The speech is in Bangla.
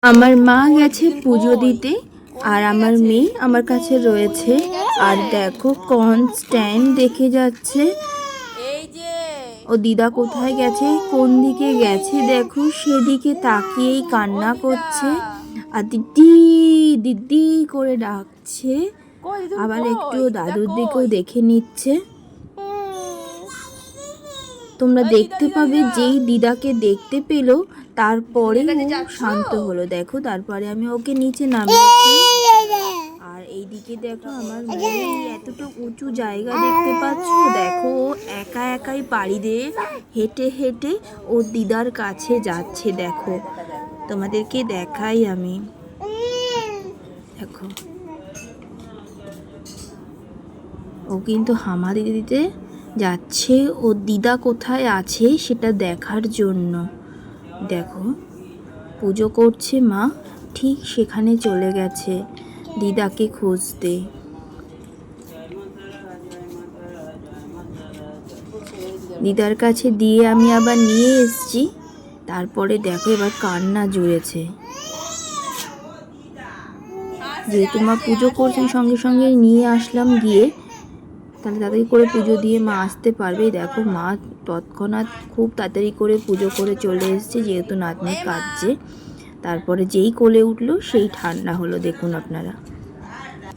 আমার মা গেছে পুজো দিতে আর আমার মেয়ে আমার কাছে রয়েছে। আর দেখো কনস্ট্যান্ট দেখে যাচ্ছে ও দিদা কোথায় গেছে, কোন দিকে গেছে, দেখো সেদিকে তাকিয়েই কান্না করছে আর দিদি দিদি করে ডাকছে। আবার একটু দাদুর দিকেও দেখে নিচ্ছে। তোমরা দেখতে পাবে যেই দিদাকে দেখতে পেলো তারপরে শান্ত হলো। দেখো তারপরে আমি ওকে নিচে নামিয়েছি। আর এইদিকে দেখো আমার মেয়ে এতটা উঁচু জায়গা দেখতে পাচ্ছ, দেখো ও একা একাই পাড়ি দিয়ে হেঁটে হেঁটে ও দিদার কাছে যাচ্ছে। দেখো তোমাদেরকে দেখাই আমি, দেখো ও কিন্তু হামা দিতে দিতে যাচ্ছে ও দিদা কোথায় আছে সেটা দেখার জন্য। দেখো পুজো করছে মা, ঠিক সেখানে চলে গেছে দিদাকে খুঁজতে। দিদার কাছে দিয়ে আমি আবার নিয়ে এসেছি। তারপরে দেখো এবার কান্না জুড়েছে, যেহেতু মা পুজো করছেন সঙ্গে সঙ্গে নিয়ে আসলাম গিয়ে, তাহলে তাড়াতাড়ি করে পুজো দিয়ে মা আসতে পারবে। দেখো মা তৎক্ষণাৎ খুব তাড়াতাড়ি করে পুজো করে চলে এসেছে, যেহেতু নাতনি কাঁদছে। তারপরে যেই কোলে উঠলো সেই ঠান্ডা হলো, দেখুন আপনারা।